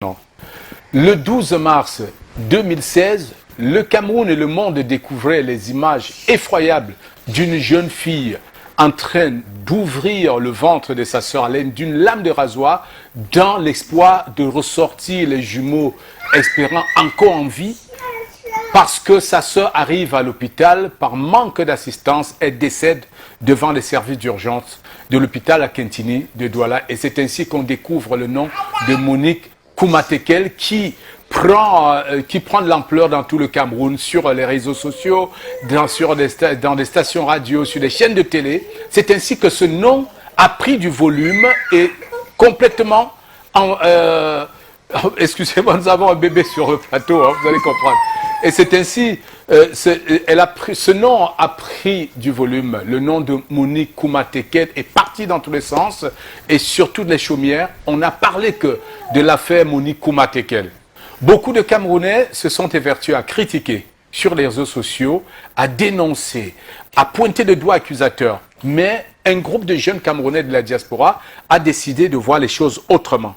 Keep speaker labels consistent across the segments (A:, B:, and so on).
A: Non. Le 12 mars 2016, le Cameroun et le monde découvraient les images effroyables d'une jeune fille en train d'ouvrir le ventre de sa sœur à l'aide d'une lame de rasoir dans l'espoir de ressortir les jumeaux espérant encore en vie. Parce que sa sœur arrive à l'hôpital par manque d'assistance, elle décède devant les services d'urgence de l'hôpital à Kentini de Douala. Et c'est ainsi qu'on découvre le nom de Monique Koumatekel qui prend de l'ampleur dans tout le Cameroun, sur les réseaux sociaux, dans des stations radio, sur des chaînes de télé. C'est ainsi que ce nom a pris du volume et complètement... excusez-moi, nous avons un bébé sur le plateau, hein, vous allez comprendre. Et c'est ainsi, ce nom a pris du volume. Le nom de Monique Koumatekel est parti dans tous les sens et sur toutes les chaumières. On n'a parlé que de l'affaire Monique Koumatekel. Beaucoup de Camerounais se sont évertués à critiquer sur les réseaux sociaux, à dénoncer, à pointer le doigt accusateur. Mais un groupe de jeunes Camerounais de la diaspora a décidé de voir les choses autrement.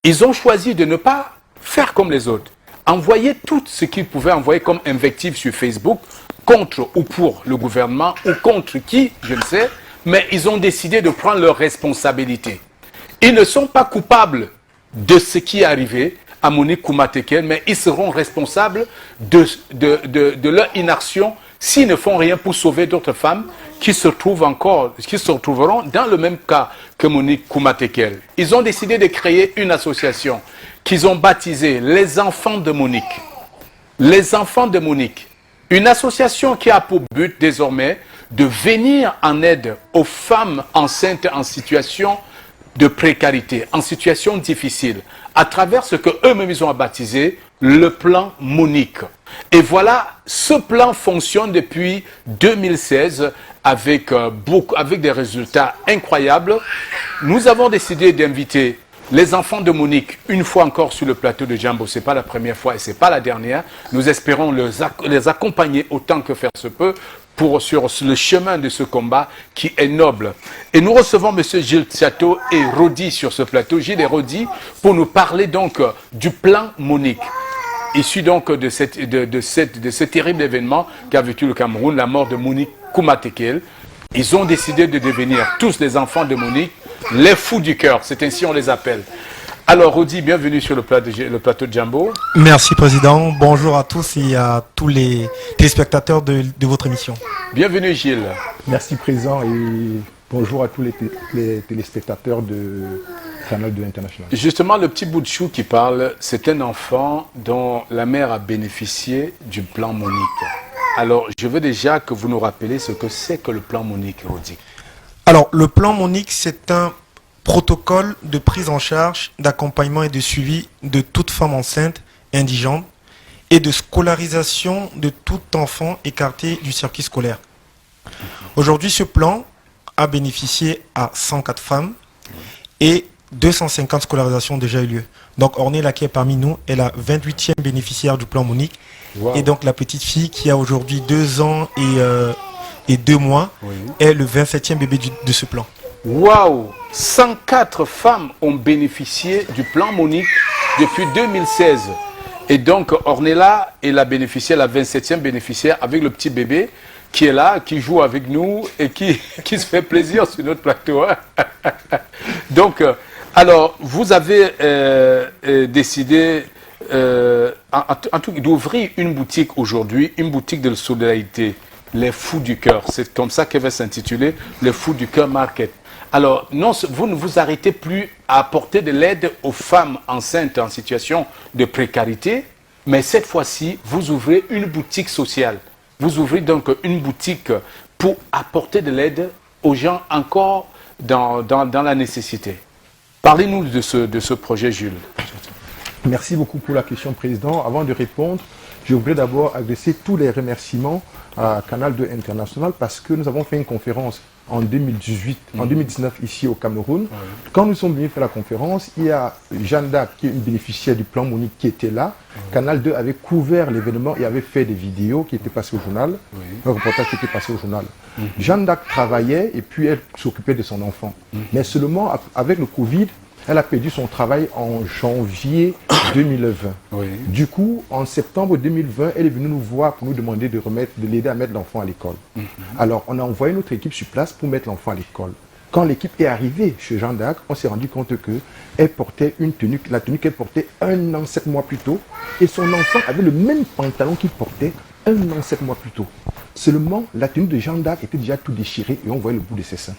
A: Ils ont choisi de ne pas faire comme les autres. Envoyer tout ce qu'ils pouvaient envoyer comme invective sur Facebook contre ou pour le gouvernement ou contre qui, je ne sais, mais ils ont décidé de prendre leurs responsabilités. Ils ne sont pas coupables de ce qui est arrivé à Monique Koumatekel, mais ils seront responsables de leur inaction s'ils ne font rien pour sauver d'autres femmes qui se retrouveront dans le même cas que Monique Koumatekel. Ils ont décidé de créer une association qu'ils ont baptisée Les Enfants de Monique. Les Enfants de Monique. Une association qui a pour but désormais de venir en aide aux femmes enceintes en situation de précarité, en situation difficile, à travers ce qu'eux-mêmes ils ont baptisé le plan Monique. Et voilà, ce plan fonctionne depuis 2016 avec des résultats incroyables. Nous avons décidé d'inviter les enfants de Monique, une fois encore sur le plateau de Jambo. Ce n'est pas la première fois et ce n'est pas la dernière. Nous espérons les accompagner autant que faire se peut sur le chemin de ce combat qui est noble. Et nous recevons M. Gilles Tsiato et Rodi sur ce plateau. Gilles et Rodi pour nous parler donc du plan Monique. Issu donc de ce terrible événement qu'a vécu le Cameroun, la mort de Monique Koumatekel. Ils ont décidé de devenir tous les enfants de Monique, les fous du cœur, c'est ainsi on les appelle. Alors Rodi, bienvenue sur le plateau de Jambo.
B: Merci Président, bonjour à tous et à tous les téléspectateurs de votre émission.
A: Bienvenue Gilles.
C: Merci Président et bonjour à tous les téléspectateurs de Canal 2 International.
A: Justement, le petit bout de chou qui parle, c'est un enfant dont la mère a bénéficié du plan Monique. Alors, je veux déjà que vous nous rappeliez ce que c'est que le plan Monique, Rodi.
B: Alors, le plan Monique, c'est un protocole de prise en charge, d'accompagnement et de suivi de toute femme enceinte, indigente, et de scolarisation de tout enfant écarté du circuit scolaire. Aujourd'hui, ce plan a bénéficié à 104 femmes et 250 scolarisations ont déjà eu lieu. Donc, Ornella qui est parmi nous est la 28e bénéficiaire du plan Monique. Wow. Et donc, la petite fille qui a aujourd'hui 2 ans et 2 mois est le 27e bébé de ce plan.
A: Waouh! 104 femmes ont bénéficié du plan Monique depuis 2016. Et donc, Ornella est la 27e bénéficiaire avec le petit bébé qui est là, qui joue avec nous et qui se fait plaisir sur notre plateau. Hein? Donc, alors, vous avez décidé d'ouvrir une boutique aujourd'hui, une boutique de solidarité, les Fous du Cœur. C'est comme ça qu'elle va s'intituler, les Fous du Cœur Market. Alors, non, vous ne vous arrêtez plus à apporter de l'aide aux femmes enceintes en situation de précarité, mais cette fois-ci, vous ouvrez une boutique sociale. Vous ouvrez donc une boutique pour apporter de l'aide aux gens encore dans la nécessité. Parlez-nous de ce projet, Jules.
C: Merci beaucoup pour la question, Président. Avant de répondre, je voudrais d'abord adresser tous les remerciements à Canal 2 International parce que nous avons fait une conférence en 2019 ici au Cameroun. Quand nous sommes venus faire la conférence, il y a Jeanne d'Arc, qui est une bénéficiaire du plan Monique, qui était là. Canal 2 avait couvert l'événement et avait fait des vidéos qui étaient passées au journal, un reportage qui était passé au journal. Jeanne d'Arc travaillait et puis elle s'occupait de son enfant. Mais seulement avec le Covid, Elle a perdu son travail en janvier 2020.
A: Oui.
C: Du coup, en septembre 2020, elle est venue nous voir pour nous demander de l'aider à mettre l'enfant à l'école. Alors, on a envoyé notre équipe sur place pour mettre l'enfant à l'école. Quand l'équipe est arrivée chez Jeanne d'Arc, on s'est rendu compte qu'elle portait une tenue, la tenue qu'elle portait 1 an, 7 mois plus tôt, et son enfant avait le même pantalon qu'il portait 1 an, 7 mois plus tôt. Seulement, la tenue de Jeanne d'Arc était déjà tout déchirée et on voyait le bout de ses seins.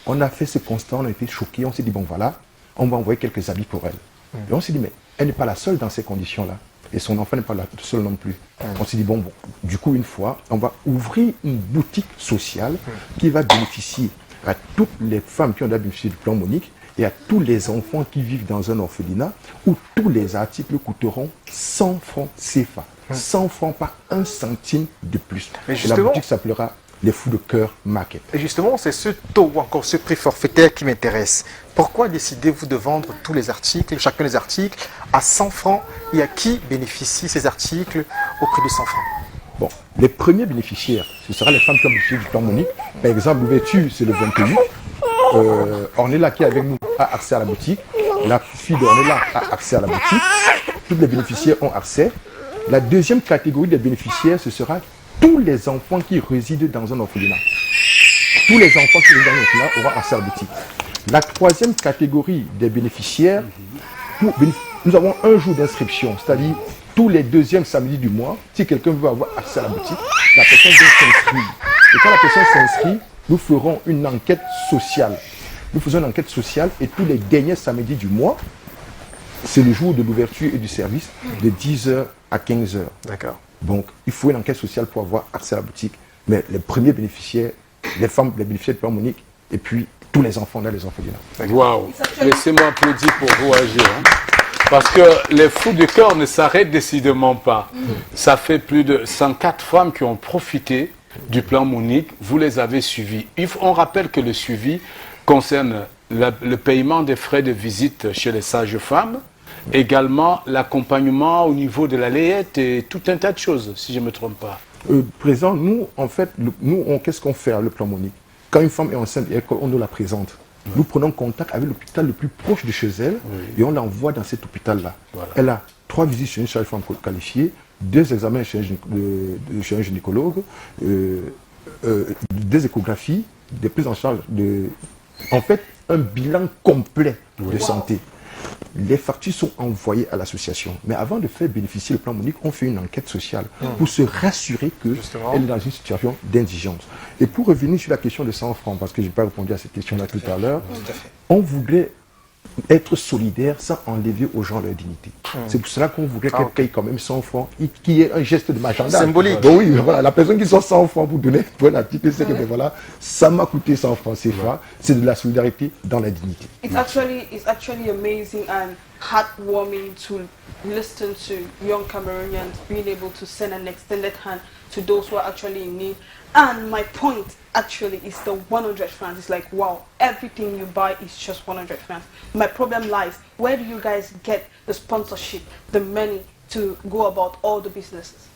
C: On a fait ce constat, on a été choqués, on s'est dit, bon voilà, on va envoyer quelques habits pour elle. Et on s'est dit, mais elle n'est pas la seule dans ces conditions-là. Et son enfant n'est pas la seule non plus. On s'est dit, bon, du coup, une fois, on va ouvrir une boutique sociale qui va bénéficier à toutes les femmes qui ont bénéficié du plan Monique et à tous les enfants qui vivent dans un orphelinat où tous les articles coûteront 100 francs CFA. 100 francs, pas 1 centime de plus.
D: Mais
C: et la boutique s'appellera Les Fous de Cœur Market.
D: Et justement, c'est ce taux ou encore ce prix forfaitaire qui m'intéresse. Pourquoi décidez-vous de vendre tous les articles, chacun des articles, à 100 francs et à qui bénéficient ces articles au prix de 100 francs?
C: Bon, les premiers bénéficiaires, ce sera les femmes qui ont bénéficié du plan Monique. Par exemple, l'ouverture, c'est le 28. Ornella qui est avec nous a accès à la boutique. La fille d'Ornella a accès à la boutique. Tous les bénéficiaires ont accès. La deuxième catégorie des bénéficiaires, ce sera tous les enfants qui résident dans un orphelinat. Tous les enfants qui résident dans un orphelinat auront accès à la boutique. La troisième catégorie des bénéficiaires, nous avons un jour d'inscription, c'est-à-dire tous les deuxièmes samedis du mois, si quelqu'un veut avoir accès à la boutique, la personne doit s'inscrire. Et quand la personne s'inscrit, nous ferons une enquête sociale. Nous faisons une enquête sociale et tous les derniers samedis du mois, c'est le jour de l'ouverture et du service de 10h à 15h.
D: D'accord.
C: Donc, il faut une enquête sociale pour avoir accès à la boutique. Mais les premiers bénéficiaires, les femmes, les bénéficiaires de plan Monique, et puis tous les enfants dans les orphelinats.
A: Waouh! Laissez-moi applaudir pour vous, Agir. Parce que les Fous du Cœur ne s'arrêtent décidément pas. Ça fait plus de 104 femmes qui ont profité du plan Monique. Vous les avez suivies. On rappelle que le suivi concerne le paiement des frais de visite chez les sages-femmes, également l'accompagnement au niveau de la layette et tout un tas de choses, si je ne me trompe pas.
C: Présent, nous, en fait, qu'est-ce qu'on fait à le plan Monique? Quand une femme est enceinte et on nous la présente, nous prenons contact avec l'hôpital le plus proche de chez elle et on l'envoie dans cet hôpital-là. Voilà. Elle a 3 visites chez une sage-femme qualifiée, 2 examens chez un gynécologue, 2 échographies, des prises en charge en fait, un bilan complet de santé. Les factures sont envoyées à l'association. Mais avant de faire bénéficier le plan Monique, on fait une enquête sociale pour se rassurer qu'elle est dans une situation d'indigence. Et pour revenir sur la question de 100 francs, parce que je n'ai pas répondu à cette question-là tout à l'heure, on voulait être solidaire sans enlever aux gens leur dignité. C'est pour cela qu'on voulait qu'elle paye quand même 100 francs, qui est un geste de marchandage.
D: Symbolique.
C: Donc oui, voilà, la personne qui sort 100 francs pour donner pour un article, c'est que voilà, ça m'a coûté 100 francs CFA, c'est de la solidarité dans la dignité.
E: It's actually amazing and heartwarming to listen to young Cameroonians being able to send an extended hand to those who are actually in need. And my point actually is the 100 francs. It's like, wow, everything you buy is just 100 francs. My problem lies, where do you guys get the sponsorship, the money to go about all the businesses?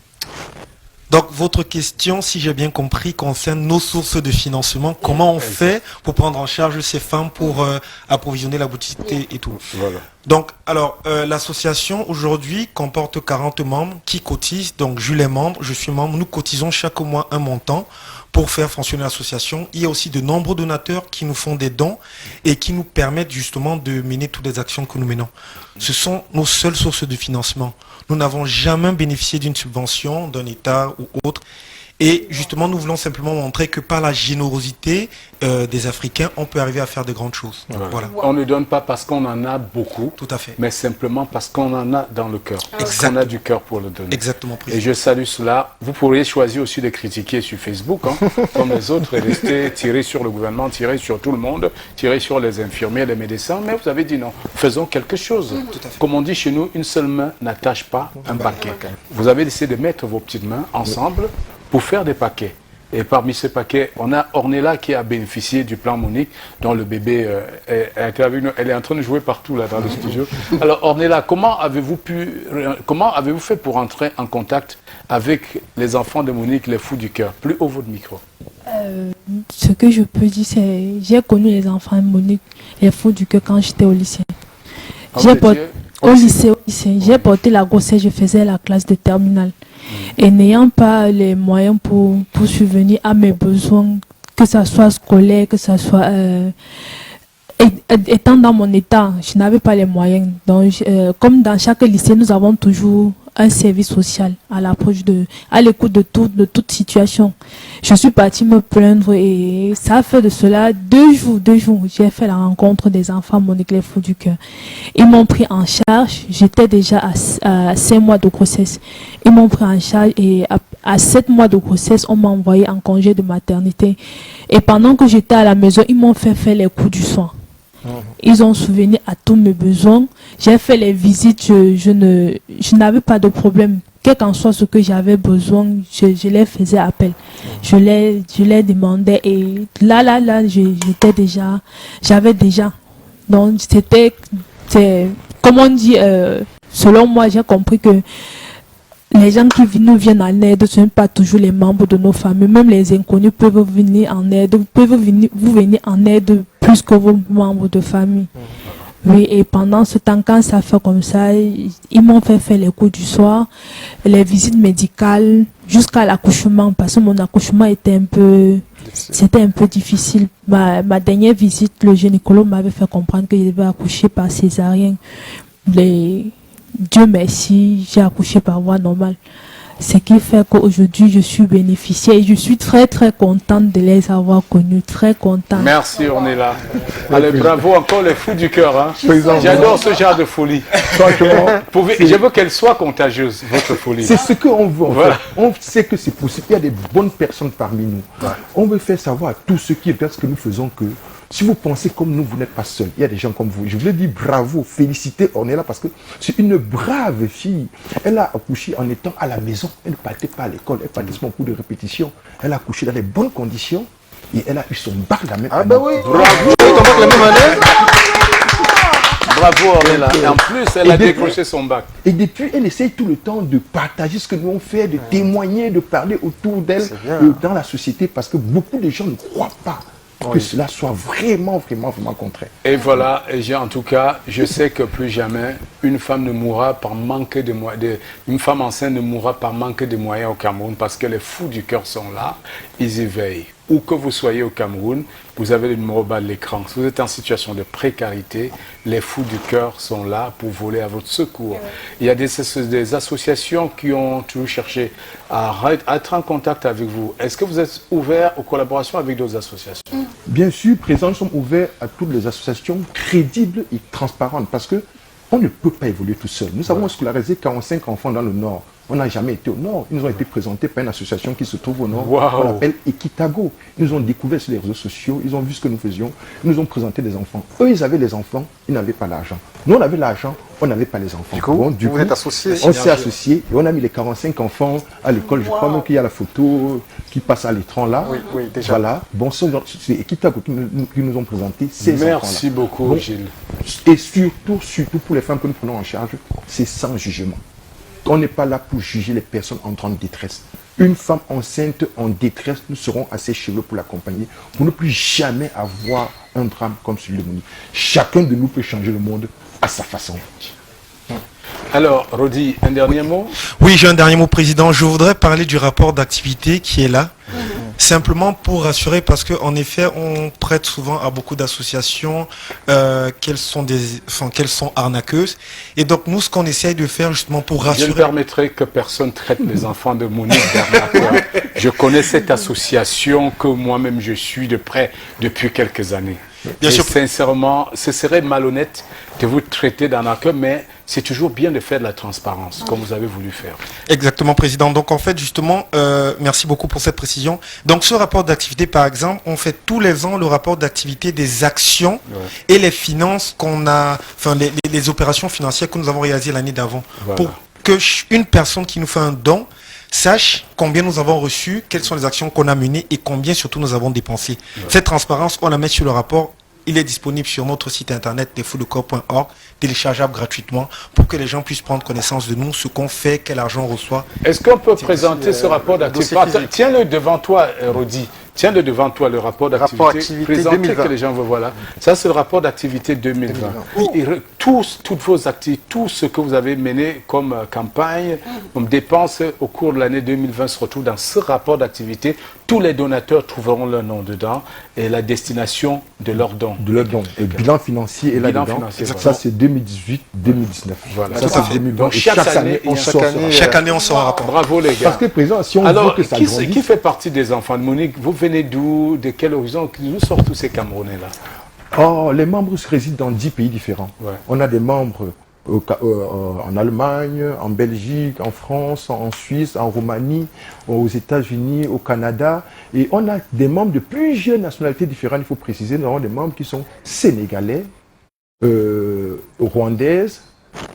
B: Donc, votre question, si j'ai bien compris, concerne nos sources de financement. Comment on fait pour prendre en charge ces femmes pour approvisionner la boutique et tout. Voilà. Donc, alors, l'association aujourd'hui comporte 40 membres qui cotisent. Donc, Jules est membre, je suis membre. Nous cotisons chaque mois un montant pour faire fonctionner l'association. Il y a aussi de nombreux donateurs qui nous font des dons et qui nous permettent justement de mener toutes les actions que nous menons. Ce sont nos seules sources de financement. Nous n'avons jamais bénéficié d'une subvention d'un État ou autre. Et justement, nous voulons simplement montrer que par la générosité des Africains, on peut arriver à faire de grandes choses. Voilà.
A: On ne donne pas parce qu'on en a beaucoup,
B: tout à fait,
A: mais simplement parce qu'on en a dans le cœur. On a du cœur pour le donner.
B: Exactement. Président.
A: Et je salue cela. Vous pourriez choisir aussi de critiquer sur Facebook, comme les autres, et rester tirer sur le gouvernement, tirer sur tout le monde, tirer sur les infirmiers, les médecins. Mais vous avez dit non, faisons quelque chose. Comme on dit chez nous, une seule main n'attache pas un paquet. Vous avez décidé de mettre vos petites mains ensemble pour faire des paquets. Et parmi ces paquets, on a Ornella qui a bénéficié du plan Monique, dont le bébé elle est en train de jouer partout là dans le studio. Alors Ornella, comment avez-vous fait pour entrer en contact avec les enfants de Monique, les Fous du Cœur? Plus haut votre micro.
F: Ce que je peux dire, c'est j'ai connu les enfants de Monique, les Fous du Cœur quand j'étais au lycée.
A: Quand
F: J'ai
A: vous
F: porté-
A: étiez
F: Au lycée, j'ai porté la grossesse, je faisais la classe de terminale. Et n'ayant pas les moyens pour subvenir à mes besoins, que ce soit scolaire, que ce soit... étant dans mon état, je n'avais pas les moyens. Donc, comme dans chaque lycée, nous avons toujours un service social à l'écoute de toute situation. Je suis partie me plaindre et ça a fait de cela 2 jours, j'ai fait la rencontre des enfants Monique les Fous du Cœur. Ils m'ont pris en charge, j'étais déjà à 5 mois de grossesse. Ils m'ont pris en charge et à 7 mois de grossesse, on m'a envoyé en congé de maternité. Et pendant que j'étais à la maison, ils m'ont fait faire les coups du soin. Ils ont souvenu à tous mes besoins. J'ai fait les visites, je n'avais pas de problème. Quel qu'en soit ce que j'avais besoin, je les faisais appel. Je les demandais et là, j'avais déjà. Donc comme on dit, selon moi, j'ai compris que les gens qui nous viennent en aide, ce ne sont pas toujours les membres de nos familles. Même les inconnus peuvent venir en aide, vous venir en aide plus que vos membres de famille. Oui, et pendant ce temps, quand ça fait comme ça, ils m'ont fait faire les cours du soir, les visites médicales, jusqu'à l'accouchement, parce que mon accouchement était un peu difficile. Ma dernière visite, le gynécologue m'avait fait comprendre que je devais accoucher par césarienne. Dieu merci, j'ai accouché par voie normale. Ce qui fait qu'aujourd'hui, je suis bénéficiaire et je suis très très contente de les avoir connus, très contente.
A: Merci, on est là. Allez, bravo encore les Fous du Cœur. Hein. J'adore ce genre de folie.
C: Franchement,
A: Je veux qu'elle soit contagieuse, votre folie.
C: c'est ce qu'on veut. En
A: Voilà.
C: fait. On sait que c'est possible. Il y a des bonnes personnes parmi nous. On veut faire savoir à tous ceux qui regardent ce que nous faisons que si vous pensez comme nous, vous n'êtes pas seul. Il y a des gens comme vous. Je voulais dire bravo, féliciter Ornella parce que c'est une brave fille. Elle a accouché en étant à la maison. Elle ne partait pas à l'école. Elle partait seulement en cours de répétition. Elle a accouché dans les bonnes conditions et elle a eu son bac la même année.
D: Ah ben oui,
A: Bravo.
D: la même année.
A: Bravo, Ornella. Et en plus, elle a décroché son bac.
C: Et depuis, elle essaye tout le temps de partager ce que nous on fait, de témoigner, de parler autour d'elle dans la société parce que beaucoup de gens ne croient pas que cela soit vraiment contraire.
A: Et voilà, en tout cas, je sais que plus jamais une femme ne mourra par manque de moyens. Une femme enceinte ne mourra par manque de moyens au Cameroun parce que les Fous du Cœur sont là, ils y veillent. Où que vous soyez au Cameroun, vous avez le numéro bas de l'écran. Si vous êtes en situation de précarité, les Fous du Cœur sont là pour voler à votre secours. Il y a des associations qui ont toujours cherché à être en contact avec vous. Est-ce que vous êtes ouvert aux collaborations avec d'autres associations?
C: Bien sûr, présent, nous sommes ouverts à toutes les associations crédibles et transparentes parce que on ne peut pas évoluer tout seul. Nous avons scolarisé 45 enfants dans le Nord. On n'a jamais été au Nord. Ils nous ont été présentés par une association qui se trouve au Nord.
A: Wow.
C: On l'appelle Equitago. Ils nous ont découvert sur les réseaux sociaux. Ils ont vu ce que nous faisions. Ils nous ont présenté des enfants. Eux, ils avaient les enfants. Ils n'avaient pas l'argent. Nous, on avait l'argent. On n'avait pas les enfants.
D: Du coup, vous êtes associés.
C: On s'est associés et on a mis les 45 enfants à l'école. Je crois même qu'il y a la photo qui passe à l'écran là.
D: Oui, déjà.
C: Voilà. Bon, c'est Equitago qui nous ont présenté ces enfants-là.
A: Merci beaucoup,
C: Bon,
A: Gilles.
C: et surtout pour les femmes que nous prenons en charge, c'est sans jugement. On n'est pas là pour juger les personnes entrant en détresse. Une femme enceinte en détresse, nous serons assez cheveux pour l'accompagner, pour ne plus jamais avoir un drame comme celui de Monique. Chacun de nous peut changer le monde à sa façon.
A: Alors, Rodi, un dernier mot?
B: Oui, j'ai un dernier mot, Président. Je voudrais parler du rapport d'activité qui est là. Simplement pour rassurer, parce qu'en effet, on prête souvent à beaucoup d'associations qu'elles sont arnaqueuses. Et donc, nous, ce qu'on essaye de faire justement pour
A: Je ne
B: rassurer...
A: permettrai que personne traite les enfants de Monique d'arnaqueur. Je connais cette association que moi-même je suis de près depuis quelques années.
B: Bien
A: Et
B: sûr.
A: sincèrement, ce serait malhonnête de vous traiter d'arnaqueur, mais c'est toujours bien de faire de la transparence, comme vous avez voulu faire.
B: Exactement, Président. Donc, en fait, justement, merci beaucoup pour cette précision. Donc, ce rapport d'activité, par exemple, on fait tous les ans le rapport d'activité des actions et les finances qu'on a, enfin, les opérations financières que nous avons réalisées l'année d'avant.
A: Voilà.
B: Pour que une personne qui nous fait un don sache combien nous avons reçu, quelles sont les actions qu'on a menées et combien surtout nous avons dépensé. Cette transparence, on la met sur le rapport. Il est disponible sur notre site internet lesfousdecorps.org, téléchargeable gratuitement pour que les gens puissent prendre connaissance de nous, ce qu'on fait, quel argent on reçoit.
A: Est-ce qu'on peut présenter ce rapport d'activité?
D: dossier physique.
A: Tiens-le devant toi, Rodi. Tiens-le devant toi, le rapport d'activité.
D: Rapport activité
A: Présenté
D: 2020.
A: que les gens voient, voilà. Ça, c'est le rapport d'activité 2020. Toutes vos activités, tout ce que vous avez mené comme campagne, comme dépenses au cours de l'année 2020 se retrouve dans ce rapport d'activité. Tous les donateurs trouveront leur nom dedans et la destination de leurs dons.
C: De leur don. Et bilan financier est
A: Bilan
C: là-dedans.
A: financier,
C: Ça,
A: voilà.
C: c'est 2018-2019.
A: Voilà.
C: Ça,
A: Tout à
C: c'est
A: fait.
C: 2020.
A: Donc,
C: Et
A: chaque année,
C: on
A: il y a-
C: sort ça.
B: Chaque année, on sort un rapport.
A: Bravo les gars.
C: Parce que, Président, si on
A: Alors,
C: veut que ça
A: qui
C: grandisse...
A: fait partie des enfants de Monique? Vous venez d'où? De quel horizon? D'où sortent tous ces Camerounais-là?
C: Oh, les membres résident dans 10 pays différents.
A: Ouais.
C: On a des membres en Allemagne, en Belgique, en France, en Suisse, en Roumanie, aux États-Unis, au Canada. Et on a des membres de plusieurs nationalités différentes, il faut préciser. Nous avons des membres qui sont sénégalais, rwandaises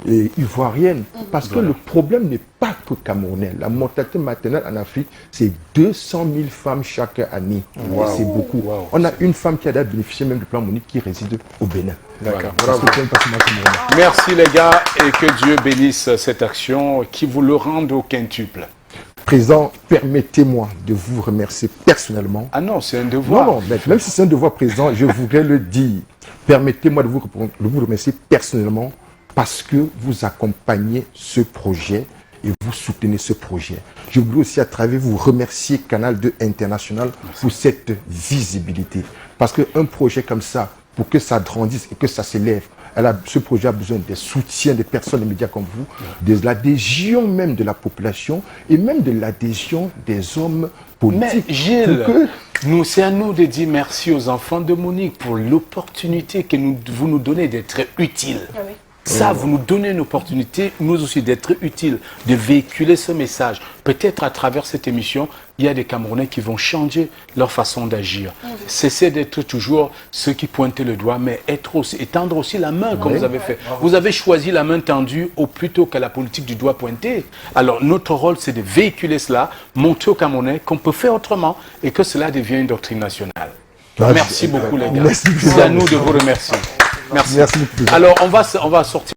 C: et ivoiriennes. Parce que le problème n'est pas que camerounais. La mortalité maternelle en Afrique, c'est 200 000 femmes chaque année. Et c'est beaucoup.
A: Wow.
C: On a une femme qui a bénéficié même du plan Monique qui réside au Bénin.
A: D'accord.
C: Parce que c'est un patrimoine camerounais.
A: Merci les gars et que Dieu bénisse cette action qui vous le rende au quintuple.
C: Président, permettez-moi de vous remercier personnellement.
A: Ah non, c'est un devoir.
C: Non, mais même si c'est un devoir, Président, je voudrais le dire. Permettez-moi de vous remercier personnellement parce que vous accompagnez ce projet et vous soutenez ce projet. Je voudrais aussi à travers vous remercier Canal 2 International pour cette visibilité. Parce qu'un projet comme ça, pour que ça grandisse et que ça s'élève, ce projet a besoin des soutiens des personnes, des médias comme vous, de l'adhésion même de la population et même de l'adhésion des hommes
A: Mais
C: politiques.
A: Gilles,
C: Pour que-
A: c'est à nous de dire merci aux enfants de Monique pour l'opportunité que vous nous donnez d'être utiles. Ça, vous nous donnez une opportunité, nous aussi, d'être utiles, de véhiculer ce message. Peut-être à travers cette émission, il y a des Camerounais qui vont changer leur façon d'agir. Cessez d'être toujours ceux qui pointent le doigt, mais étendre aussi la main, comme vous avez fait. Vous avez choisi la main tendue au plutôt que la politique du doigt pointé. Alors, notre rôle, c'est de véhiculer cela, montrer aux Camerounais qu'on peut faire autrement et que cela devient une doctrine nationale. Merci beaucoup, les gars.
C: Merci,
A: C'est à nous de vous remercier. Merci.
C: Merci beaucoup.
A: Alors, on va sortir.